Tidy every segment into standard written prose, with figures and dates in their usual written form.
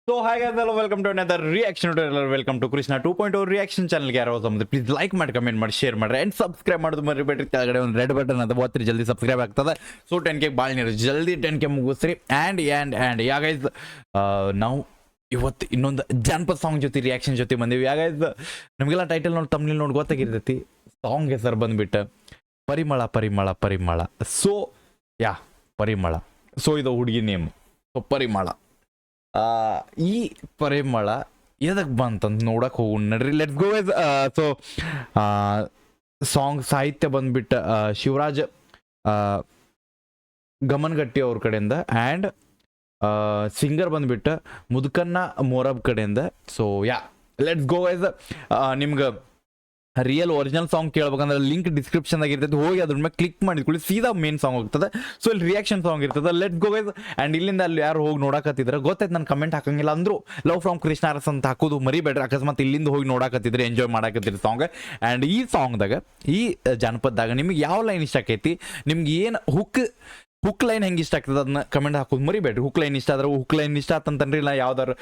So hi guys, hello, welcome to another reaction tutorial. Welcome to Krishna 2.0 reaction channel ಗೆ ಯಾರೋ ಬಂದ್ರೆ please like ಮಾಡಿ, comment ಮಾಡಿ, share ಮಾಡಿ ಅಂಡ್ ಸಬ್ಸ್ಕ್ರೈಬ್ ಮಾಡೋದು ಮರಿಬೇಡ್ರಿ. ಕೆಳಗಡೆ ಒಂದು ರೆಡ್ ಬಟನ್ ಅದ, ಒತ್ತಿರಿ ಜಲ್ದಿ ಸಬ್ಸ್ಕ್ರೈಬ್ ಆಗ್ತದೆ. ಸೊ 10K ಭಾಳ ನೀರು ಜಲ್ದಿ 10K ಮುಗಿಸ್ರಿ. ಆ್ಯಂಡ್ ಯಾ ಗೈಸ್, ನಾವು ಇವತ್ತು ಇನ್ನೊಂದು ಜಾನಪದ ಸಾಂಗ್ ಜೊತೆ ರಿಯಾಕ್ಷನ್ ಜೊತೆ ಬಂದೀವಿ. ಯಾ ಗೈಸ್, ನಮಗೆಲ್ಲ ಟೈಟಲ್ ನೋಡಿ ತಮ್ಮಲ್ಲಿ ನೋಡಿ ಗೊತ್ತಾಗಿರ್ತೈತಿ. ಸಾಂಗ್ ಹೆಸರು ಬಂದ್ಬಿಟ್ಟು ಪರಿಮಳ ಪರಿಮಳ ಪರಿಮಳ. ಸೊ ಯಾ ಪರಿಮಳ. ಸೊ ಇದು ಹುಡುಗಿ ನೇಮ್. ಸೊ ಪರಿಮಳ. ಈ ಪರಿಮಳ ಎದಕ್ಕೆ ಬಂತಂತ ನೋಡಕ್ಕೆ ಹೋಗೋಣ ನಡ್ರಿ. Let's go. ಸೊ ಸಾಂಗ್ ಸಾಹಿತ್ಯ ಬಂದ್ಬಿಟ್ಟು ಶಿವರಾಜ್ ಗಮನಗಟ್ಟಿ ಅವ್ರ ಕಡೆಯಿಂದ ಆ್ಯಂಡ್ ಸಿಂಗರ್ ಬಂದ್ಬಿಟ್ಟು ಮುದುಕನ್ನ ಮೋರಬ್ ಕಡೆಯಿಂದ. So yeah let's go guys. ನಿಮ್ಗೆ ರಿಯಲ್ ಒರಿಜಿನಲ್ ಸಾಂಗ್ ಕೇಳ್ಬೇಕಂದ್ರೆ ಲಿಂಕ್ ಡಿಸ್ಕ್ರಿಪ್ಷನ್ದಾಗ ಇರ್ತೈತೆ, ಹೋಗಿ ಅದ್ರ ಮೇಲೆ ಕ್ಲಿಕ್ ಮಾಡಿದ್ಕೊಳ್ಳಿ, ಸೀದಾ ಮೇನ್ ಸಾಂಗ್ ಹೋಗ್ತದೆ. ಸೊ ಇಲ್ಲಿ ರಿಯಾಕ್ಷನ್ ಸಾಂಗ್ ಇರ್ತದೆ. Let's go guys. ಆ್ಯಂಡ್ ಇಲ್ಲಿಂದ ಅಲ್ಲಿ ಯಾರು ಹೋಗಿ ನೋಡಕತ್ತಿದ್ರೆ ಗೊತ್ತಾಯ್ತು, ನಾನು ಕಮೆಂಟ್ ಹಾಕಂಗಿಲ್ಲ ಅಂದ್ರು ಲವ್ ಫ್ರಮ್ ಕೃಷ್ಣ ಅರಸ್ ಅಂತ ಹಾಕೋದು ಮರಿಬೇಡ್ರಿ. ಅಕಸ್ಮಾತ್ ಇಲ್ಲಿಂದ ಹೋಗಿ ನೋಡಕತ್ತಿದ್ರೆ ಎಂಜಾಯ್ ಮಾಡಕತ್ತಿರಿ ಸಾಂಗ್. ಆ್ಯಂಡ್ ಈ ಸಾಂಗ್ದಾಗ, ಈ ಜಾನಪದದಾಗ ನಿಮ್ಗೆ ಯಾವ ಲೈನ್ ಇಷ್ಟ ಆಕೈತಿ, ನಿಮ್ಗೆ ಏನು ಹುಕ್ ಲೈನ್ ಹೆಂಗೆ ಇಷ್ಟ ಆಗ್ತದೆ ಅದನ್ನ ಕಮೆಂಟ್ ಹಾಕೋದು ಮರಿಬೇಡ್ರಿ. ಹುಕ್ ಲೈನ್ ಇಷ್ಟ ಆದ್ರೆ ಹುಕ್ ಲೈನ್ ಇಷ್ಟ ಆತಂತನ್ರಿ, ಇಲ್ಲ ಯಾವ್ದಾರು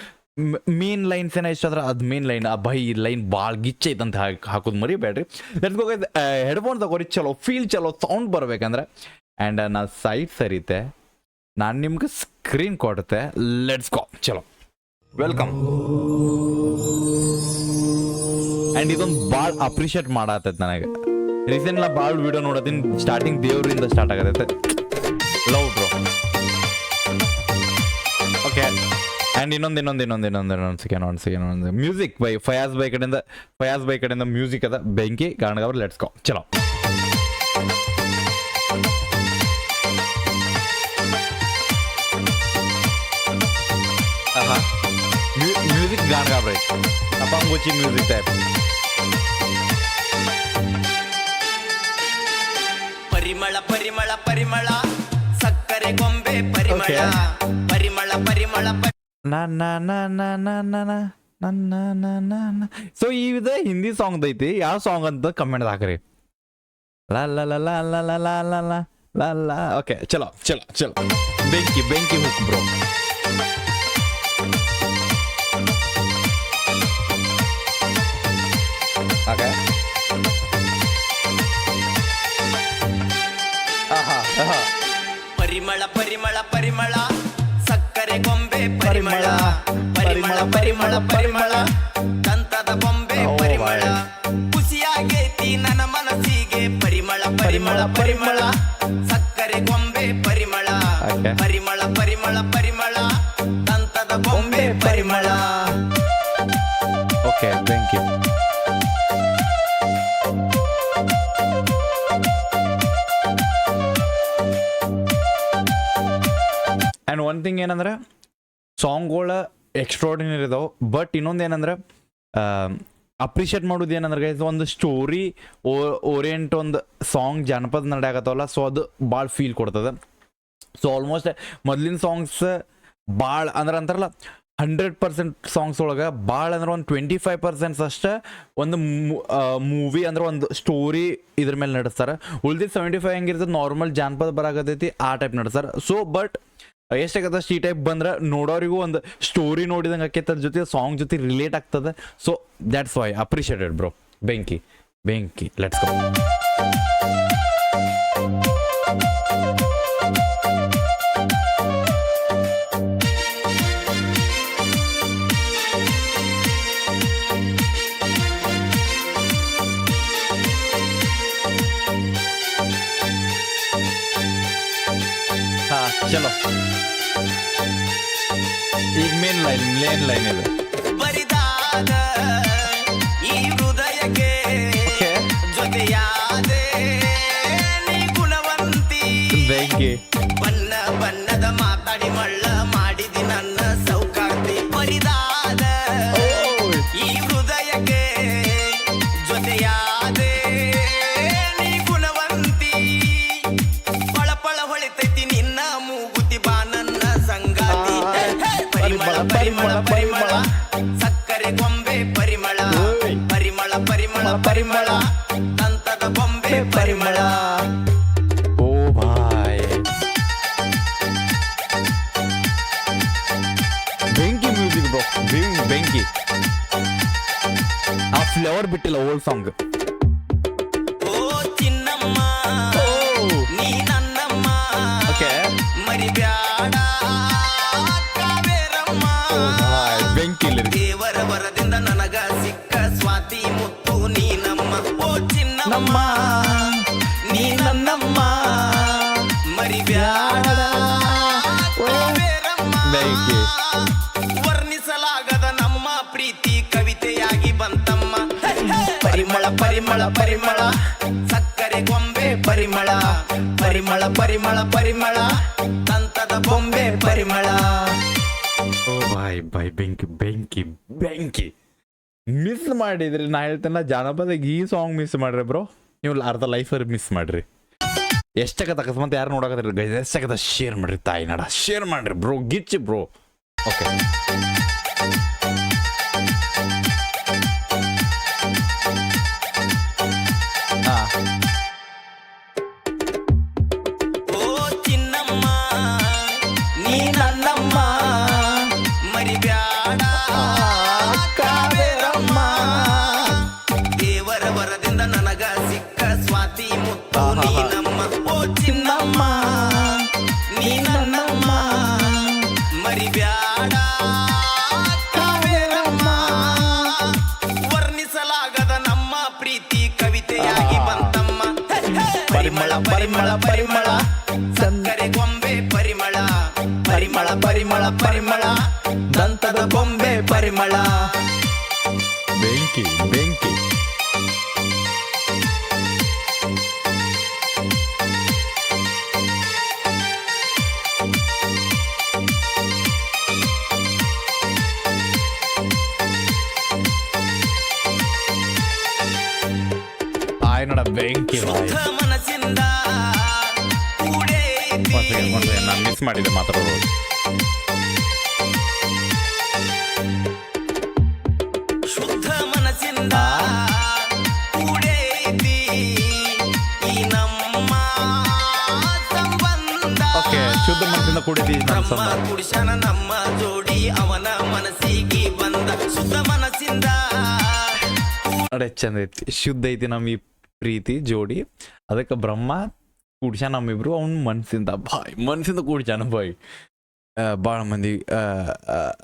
ಮೇನ್ ಲೈನ್ಸ್ ಏನೋ ಇಷ್ಟ ಆದ್ರೆ ಅದು ಮೇನ್ ಲೈನ್, ಆ ಬೈ ಲೈನ್ ಭಾಳ ಗಿಚ್ಚ ಐತಂತ ಹಾಕೋದು ಮರಿಬೇಡ್ರಿ. Let's go guys. ಹೆಡ್ಫೋನ್ ತಗೋರಿ, ಚಲೋ ಫೀಲ್, ಚಲೋ ಸೌಂಡ್ ಬರ್ಬೇಕಂದ್ರೆ. ಆ್ಯಂಡ್ ನಾ ಸೈಡ್ ಸರಿತೆ, ನಾನು ನಿಮ್ಗೆ ಸ್ಕ್ರೀನ್ ಕೊಡುತ್ತೆ. ಲೆಟ್ಸ್ ಗೋ, ಚಲೋ ವೆಲ್ಕಮ್. ಆ್ಯಂಡ್ ಇದೊಂದು ಭಾಳ ಅಪ್ರಿಷಿಯೇಟ್ ಮಾಡತ್ತೈತೆ ನನಗೆ. ರೀಸೆಂಟ್ಲ ಭಾಳ ವಿಡಿಯೋ ನೋಡೋದಿನ ಸ್ಟಾರ್ಟಿಂಗ್ ದೇವ್ರಿಂದ ಸ್ಟಾರ್ಟ್ ಆಗತೈತೆ. Love bro. ಓಕೆ. ಆ್ಯಂಡ್ ಇನ್ನೊಂದು second music by Fayaz by ಕಡೆಯಿಂದ ಮ್ಯೂಸಿಕ್ ಅದ ಬೆಂಕಿ ಗಾಣಗವ್ರು. ಲೆಟ್ಸ್ ಗೋ, ಚಲೋ. ಮ್ಯೂಸಿಕ್ ಗಾಣಗಾವ್ ರೈಟ್ ಅಪ್ಪಂಗುಚ್ಚಿ ಮ್ಯೂಸಿಕ್ ಟೈಪ್. ಪರಿಮಳ ಪರಿಮಳ ಪರಿಮಳ ಸಕ್ಕರೆ ಗೊಂಬೆ ಪರಿಮಳ ಪರಿಮಳ ಪರಿಮಳ. ಸೊ ಇದು ಹಿಂದಿ ಸಾಂಗ್ ಐತಿ. ಯಾವ ಸಾಂಗ್ ಅಂತ ಕಮೆಂಟ್ ಹಾಕ್ರಿ. ಲಾ. ಓಕೆ, ಚಲೋ ಚಲೋ ಚಲೋ. ಬೆಂಕಿ ಹುಕ್ ಬ್ರೋ. ಓಕೆ. ಪರಿಮಳ ಪರಿಮಳ ಪರಿಮಳ ಸಕ್ಕರೆ ಗೊಂಬೆ ಪರಿಮಳ ಪರಿಮಳ ಪರಿಮಳ ಪರಿಮಳ ದಂತದ ಬೊಂಬೆ ಪರಿಮಳ. ಖುಷಿಯಾಗೈತಿ ನನ್ನ ಮನಸ್ಸಿಗೆ ಪರಿಮಳ ಪರಿಮಳ ಪರಿಮಳ ಸಕ್ಕರೆ ಗೊಂಬೆ ಪರಿಮಳ ಪರಿಮಳ ಪರಿಮಳ ಪರಿಮಳ ದಂತದ ಬೊಂಬೆ ಪರಿಮಳ. ಓಕೆ, ಬೆಂಕಿ. ಆ್ಯಂಡ್ ಒನ್ ಥಿಂಗ್ ಏನಂದ್ರೆ, ಸಾಂಗ್ಗಳ ಎಕ್ಸ್ಟ್ರಾರ್ಡಿನರಿ ಇದಾವೆ. ಬಟ್ ಇನ್ನೊಂದು ಏನಂದ್ರೆ, ಅಪ್ರಿಷಿಯೇಟ್ ಮಾಡೋದು ಏನಂದ್ರೆ ಗೈಸ್, ಒಂದು ಸ್ಟೋರಿ ಓರಿಯೆಂಟ್ ಒಂದು ಸಾಂಗ್ ಜಾನಪದ ನಡೆಯಾಗತ್ತವಲ್ಲ, ಸೊ ಅದು ಭಾಳ ಫೀಲ್ ಕೊಡ್ತದೆ. ಸೊ ಆಲ್ಮೋಸ್ಟ್ ಮೊದಲಿನ ಸಾಂಗ್ಸ್ ಭಾಳ ಅಂದ್ರೆ ಅಂತಾರಲ್ಲ 100% ಸಾಂಗ್ಸ್ ಒಳಗೆ ಭಾಳ ಅಂದ್ರೆ ಒಂದು 25% ಅಷ್ಟೇ ಒಂದು ಮೂವಿ ಅಂದ್ರೆ ಒಂದು ಸ್ಟೋರಿ ಇದ್ರ ಮೇಲೆ ನಡೆಸ್ತಾರೆ. ಉಳಿದಿದ್ದು 75 ಹೆಂಗಿರ್ತದೆ ನಾರ್ಮಲ್ ಜಾನಪದ ಬರಾಕತೈತಿ ಆ ಟೈಪ್ ನಡೆಸ್ತಾರೆ. ಸೊ ಬಟ್ ಎಷ್ಟಾಗತ್ತಷ್ಟು ಈ ಟೈಪ್ ಬಂದ್ರೆ ನೋಡೋರಿಗೂ ಒಂದು ಸ್ಟೋರಿ ನೋಡಿದಂಗೆ ಆಕೈತೆ, ಅದ್ರ ಜೊತೆ ಸಾಂಗ್ ಜೊತೆ ರಿಲೇಟ್ ಆಗ್ತದೆ. So that's why appreciated bro. ಬೆಂಕಿ. Let's go. ಚಲೋ. ಈಗ ಮೇನ್ ಲೈನ್ ಇದೆ. ಬರಿದಾದ ಈ ಹೃದಯಕ್ಕೆ ಜೊತೆಯಾದೆ ನೀ ಗುಣವಂತಿ. ಬೆಂಕಿ. ಬಣ್ಣ ಬಣ್ಣದ ಮಾತಾಡಿ ಮಳ್ಳ ಮಾಡಿದಿ ನನ್ನ ಸೌಕಾರ್ತಿ. ಬರಿದಾದ ಈ ಹೃದಯಕ್ಕೆ ಜೊತೆಯಾದೆ ನೀ ಗುಣವಂತಿ. ಪಳಪಳ ಹೊಳಿತೈತಿ ನಿನ್ನ ಮೂಗುತಿ ಬಾ ನನ್ನ ಸಂಗಾತಿ. ಪರಿಮಳ ಪರಿಮಳ ಪರಿಮಳ ಸಕ್ಕರೆ ಗೊಂಬೆ ಪರಿಮಳ ಪರಿಮಳ ಪರಿಮಳ ಪರಿಮಳ ದಂತದ ಬೊಂಬೆ ಪರಿಮಳ. ಓ ಭಾಯ್, ಬೆಂಕಿ ಮ್ಯೂಸಿಕ್ ಬ್ರೋ. ಬೆಂಕಿ ಆ ಫ್ಲೇವರ್ ಬಿಟ್ಟಿಲ್ಲ ಓಲ್ಡ್ ಸಾಂಗ್. ಓ ಚಿನ್ನಮ್ಮ ನೀ ನನ್ನಮ್ಮ ಓಕೆ ಮರಿಬ್ಯಾಡ ಕಾವೇರಮ್ಮ ಬೆಂಕಿ ಇಲ್ಲ ದೇವರ ವರದಿಂದ ನನಗ ಸಿಕ್ಕ ಸ್ವಾತಿ ಮುತ್ತು ನೀನಮ್ಮ. ಓ ಚಿನ್ನಮ್ಮ ನೀ ನನ್ನಮ್ಮ ಮರಿಬ್ಯಾಡ ಕಾವೇರಮ್ಮ. ಬೆಂಕಿ ವರ್ಣಿಸಲಾಗದ ನಮ್ಮ ಪ್ರೀತಿ ಕವಿತೆಯಾಗಿ ಬಂತಮ್ಮ. ಪರಿಮಳ ಪರಿಮಳ ಪರಿಮಳ ಸಕ್ಕರೆ ಗೊಂಬೆ ಪರಿಮಳ ಪರಿಮಳ ಪರಿಮಳ ಪರಿಮಳ ದಂತದ ಬೊಂಬೆ ಪರಿಮಳ. ಓ ಬಾಯ್ ಬೆಂಕಿ ಬೆಂಕಿ ಬೆಂಕಿ ಮಿಸ್ ಮಾಡಿದ್ರಿ. ನಾ ಹೇಳ್ತೇನೆ ಜಾನಪದಕ್ಕೆ ಈ ಸಾಂಗ್ ಮಿಸ್ ಮಾಡ್ರಿ ಬ್ರೋ, ನೀವು ಅರ್ಧ ಲೈಫರ್ ಮಿಸ್ ಮಾಡ್ರಿ. ಎಷ್ಟಾಗತ್ತೆ ಅಕಸ್ಮಾತ್ ಯಾರು ನೋಡಕತ್ರಿ ಗೈಸ್, ಎಷ್ಟಾಗತ್ತೆ ಶೇರ್ ಮಾಡ್ರಿ ತಾಯಿ ನಡ, ಶೇರ್ ಮಾಡ್ರಿ ಬ್ರೋ, ಗಿಚ್ಚಿ ಬ್ರೋ. ಓಕೆ ಓ ಚಿನ್ನಮ್ಮ ನೀ ನನ್ನಮ್ಮ ಮರಿಬ್ಯಾಡ ಕಾವೇರಮ್ಮ. ದೇವರ ವರದಿಂದ ನನಗ ಸಿಕ್ಕ ಸ್ವಾತಿ ಮುತ್ತು ನೀನಮ್ಮ. ಓ ಚಿನ್ನಮ್ಮ ನೀ ನನ್ನಮ್ಮ ಮರಿಬ್ಯಾಡ ಕಾವೇರಮ್ಮ. ವರ್ಣಿಸಲಾಗದ ನಮ್ಮ ಪ್ರೀತಿ ಕವಿತೆಯಾಗಿ ಬಂತಮ್ಮ. ಪರಿಮಳ ಪರಿಮಳ ಪರಿಮಳ ಸಕ್ಕರೆ ಗೊಂಬೆ ಪರಿಮಳ ಪರಿಮಳ ಪರಿಮಳ ಪರಿಮಳ ದಂತದ ಬೊಂಬೆ ಪರಿಮಳ. ಬೆಂಕಿ ಬೆಂಕಿ ತಾಯಿ ನಡ ಬೆಂಕಿ ಶುದ್ಧ ಮನಸ್ಸಿಂದ ಕೂಡೈತಿ. ನಾನು ಮಿಸ್ ಮಾಡಿದೆ ಮಾತಾಡೋದು. ಶುದ್ಧ ಮನಸ್ಸಿಂದ ಕೂಡೈತಿ ಈ ನಮ್ಮ ಸಂಬಂಧ. ಓಕೆ ಶುದ್ಧ ಮನಸ್ಸಿಂದ ಕೂಡಿದ್ದೀವಿ ನಮ್ಮ ಬ್ರಹ್ಮ ಸಂಬಂಧ. ಪುರುಷನ ನಮ್ಮ ಜೋಡಿ ಅವನ ಮನಸ್ಸಿಗೆ ಬಂದ. ಶುದ್ಧ ಮನಸ್ಸಿಂದ ಅಡೆ ಚಂದ ಐತಿ, ಶುದ್ಧ ಐತಿ ನಮ್ಮ ಈ ಪ್ರೀತಿ ಜೋಡಿ, ಅದಕ್ಕೆ ಬ್ರಹ್ಮ ಕೂಡ್ಸ ನಮ್ಮಿಬ್ರು ಅವ್ನ ಮನ್ಸಿಂದ ಮನ್ಸಿಂದ ಕೂಡ್ಸಾನ ಬಾಯ್. ಭಾಳ ಮಂದಿ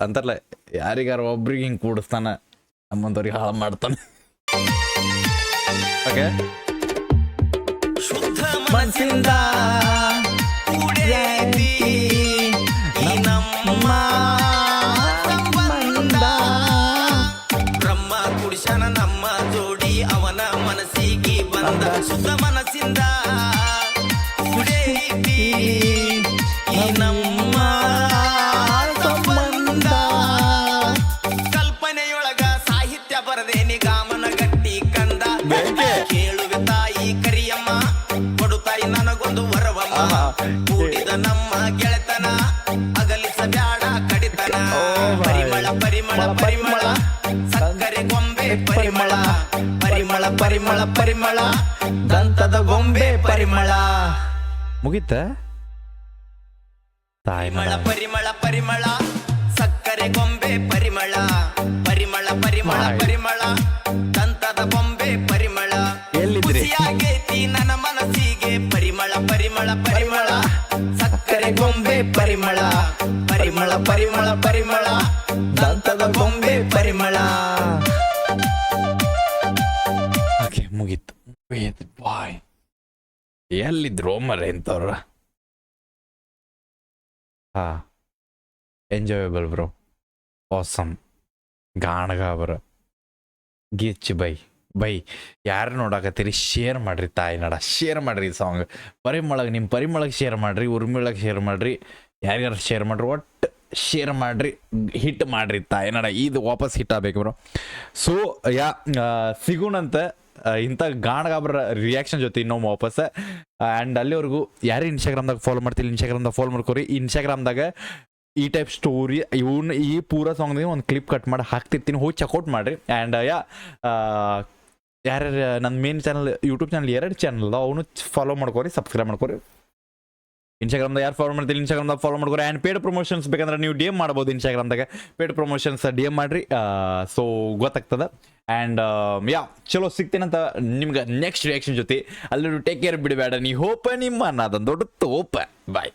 ಅಂತಾರಲ್ಲ, ಯಾರಿಗಾರ ಒಬ್ರಿಗೆ ಹಿಂಗೆ ಕೂಡಿಸ್ತಾನ ನಮ್ಮಂತವ್ರಿಗೆ ಹಾಳು ಮಾಡ್ತಾನೆ. ಓಕೆ ಶುದ್ಧ ಮನಸ್ಸಿಂದ ಕೂಡೈತಿ ಈ ನಮ್ಮ ಸಂಬಂಧ. ಬ್ರಹ್ಮ ಪುರುಷನ ನಮ್ಮ ಜೋಡಿ ಅವನ ಮನಸ್ಸಿಗೆ ಬಂದ. ಶುದ್ಧ ಮನಸ್ಸಿಂದ ಕೂಡೈತಿ ಈ ನಮ್ಮ ಸಂಬಂಧ. ಕಲ್ಪನೆಯೊಳಗ ಸಾಹಿತ್ಯ ಬರದೆ ನಿಗಾಮನ ಗಟ್ಟಿ ಕಂದ. ಕೇಳುವೆ ತಾಯಿ ಕರಿಯಮ್ಮ ಕೊಡುತ್ತಾಯಿ ನನಗೊಂದು ವರವಮ್ಮ. ಕೂಡಿದ ನಮ್ಮ ಗೆಳೆತನ ಅಗಲಿಸಬ್ಯಾಡ ಕಡಿತನ. ಪರಿಮಳ ಪರಿಮಳ ಪರಿಮಳ ಸಕ್ಕರೆ ಗೊಂಬೆ ಪರಿಮಳ ಪರಿಮಳ ಪರಿಮಳ ಪರಿಮಳ ದಂತದ ಗೊಂಬೆ ಪರಿಮಳ. ಮುಗೀತ ತಾಯಿ ಪರಿಮಳ ಪರಿಮಳ ಪರಿಮಳ ಸಕ್ಕರೆ ಗೊಂಬೆ ಪರಿಮಳ ಪರಿಮಳ ಪರಿಮಳ ಪರಿಮಳ ದಂತದ ಬೊಂಬೆ ಪರಿಮಳ. ಎಲ್ಲಿದ್ರಿ? ಖುಷಿಯಾಗೈತಿ ನನ್ನ ಮನಸ್ಸಿಗೆ ಪರಿಮಳ ಪರಿಮಳ ಪರಿಮಳ ಸಕ್ಕರೆ ಗೊಂಬೆ ಪರಿಮಳ ಪರಿಮಳ ಪರಿಮಳ ಪರಿಮಳ ದಂತದ ಬೊಂಬೆ ಪರಿಮಳ. ಓಕೆ ಮುಗೀತು ಬಾಯ್. ಎಲ್ಲಿದ್ರು ಮರ ಎಂತವ್ರ. ಹಾ ಎಂಜಾಯಬಲ್ ಬ್ರೋ, ಆಸಮ್ ಗಾಣಗಾಬರ ಗಿಚ್ ಬೈ ಯಾರು ನೋಡಾಕತ್ತೀರಿ ಶೇರ್ ಮಾಡ್ರಿ ತಾಯಿ ನಡ, ಶೇರ್ ಮಾಡ್ರಿ ಈ ಸಾಂಗ್. ಪರಿಮಳಗೆ ನಿಮ್ಮ ಪರಿಮಳಗೆ ಶೇರ್ ಮಾಡ್ರಿ, ಉರ್ಮಿಳಗೆ ಶೇರ್ ಮಾಡ್ರಿ, ಯಾರ್ಯಾರು ಶೇರ್ ಮಾಡ್ರಿ, ಒಟ್ಟು ಶೇರ್ ಮಾಡ್ರಿ, ಹಿಟ್ ಮಾಡ್ರಿ ತಾಯಿ ನಡ. ಇದು ವಾಪಸ್ ಹಿಟ್ ಆಗ್ಬೇಕು ಬ್ರೋ. ಸೊ ಸಿಗೋಣಂತ ಇಂಥ ಗಾಣಗಾಬ್ರ ರಿಯಾಕ್ಷನ್ ಜೊತೆ ಇನ್ನೊಮ್ಮೆ ವಾಪಸ್. ಆ್ಯಂಡ್ ಅಲ್ಲಿವರೆಗೂ ಯಾರು ಇನ್ಸ್ಟಾಗ್ರಾಮ್ದಾಗ ಫಾಲೋ ಮಾಡ್ತಿಲ್ಲ ಇನ್ಸ್ಟಾಗ್ರಾಮ್ದಾಗ ಫಾಲೋ ಮಾಡ್ಕೊರಿ. ಇನ್ಸ್ಟಾಗ್ರಾಮ್ದಾಗ ಈ ಟೈಪ್ ಸ್ಟೋರಿ ಈ ಪೂರ ಸಾಂಗ್ದಾಗ ಒಂದು ಕ್ಲಿಪ್ ಕಟ್ ಮಾಡಿ ಹಾಕ್ತಿರ್ತೀನಿ, ಹೋಗಿ ಚೆಕ್ಔಟ್ ಮಾಡಿರಿ. ಆ್ಯಂಡ್ ಯಾರ್ಯಾರು ನನ್ನ main channel YouTube channel 2 channel ಅವನು ಫಾಲೋ ಮಾಡ್ಕೊರಿ, ಸಬ್ಸ್ಕ್ರೈಬ್ ಮಾಡ್ಕೊರಿ. ಇನ್ಸ್ಟಾಗ್ರಾಮ್ದಾಗ ಯಾರು ಫಾಲೋ ಮಾಡ್ತೀರಿ ಇನ್ಸ್ಟಾಗ್ರಾಮ್ದಾಗ ಫಾಲೋ ಮಾಡ್ಕೊರಿ. ಆ್ಯಂಡ್ ಪೇಡ್ ಪ್ರಮೋಷನ್ಸ್ ಬೇಕಂದ್ರೆ ನೀವು ಡಿ ಎಮ್ ಮಾಡ್ಬೋದು ಇನ್ಸ್ಟಾಗ್ರಾಮ್ದಾಗ. ಪೇಡ್ ಪ್ರಮೋಷನ್ಸ್ ಡಿ ಎಮ್ ಮಾಡಿರಿ, ಸೊ ಗೊತ್ತಾಗ್ತದೆ. ಆ್ಯಂಡ್ ಯಾ ಚಲೋ ಸಿಗ್ತೇನಂತ ನಿಮ್ಗೆ ನೆಕ್ಸ್ಟ್ ರಿಯಾಕ್ಷನ್ ಜೊತೆ. ಅಲ್ಲಿ ಟೇಕ್ ಕೇರ್, ಬಿಡಬೇಡ ನೀ ಹೋಪ ನಿಮ್ಮ ಅನ್ನೋದೊಂದು ದೊಡ್ಡ ತೋಪ. ಬಾಯ್.